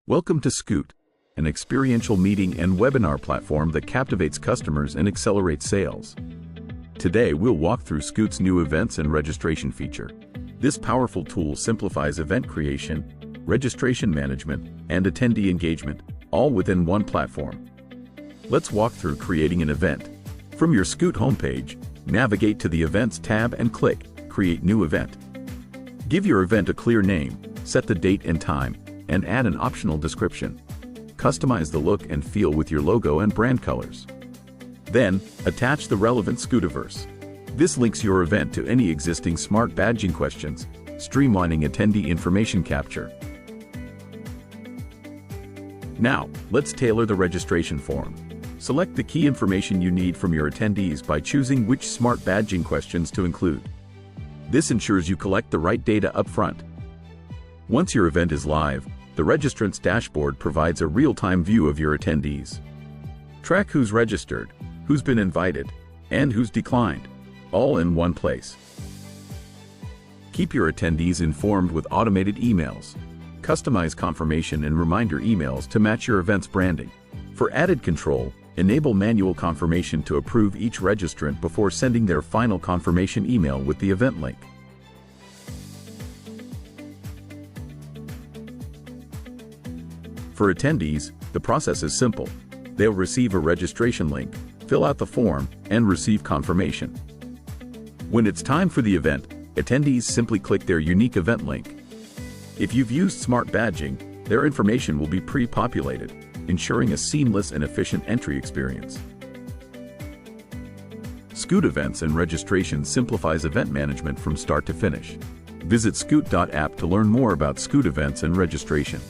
Welcome to Scoot, an experiential meeting and webinar platform that captivates customers and accelerates sales. Today we'll walk through Scoot's new events and registration feature. This powerful tool simplifies event creation, registration management, and attendee engagement, all within one platform. Let's walk through creating an event. From your Scoot homepage, navigate to the Events tab and click Create New Event. Give your event a clear name, set the date and time, and add an optional description. Customize the look and feel with your logo and brand colors. Then, attach the relevant Scootiverse. This links your event to any existing smart badging questions, streamlining attendee information capture. Now, let's tailor the registration form. Select the key information you need from your attendees by choosing which smart badging questions to include. This ensures you collect the right data up front. Once your event is live, the registrant's dashboard provides a real-time view of your attendees. Track who's registered, who's been invited, and who's declined, all in one place. Keep your attendees informed with automated emails. Customize confirmation and reminder emails to match your event's branding. For added control, enable manual confirmation to approve each registrant before sending their final confirmation email with the event link. For attendees, the process is simple. They'll receive a registration link, fill out the form, and receive confirmation. When it's time for the event, attendees simply click their unique event link. If you've used smart badging, their information will be pre-populated, ensuring a seamless and efficient entry experience. Scoot Events and Registration simplifies event management from start to finish. Visit scoot.app to learn more about Scoot Events and Registration.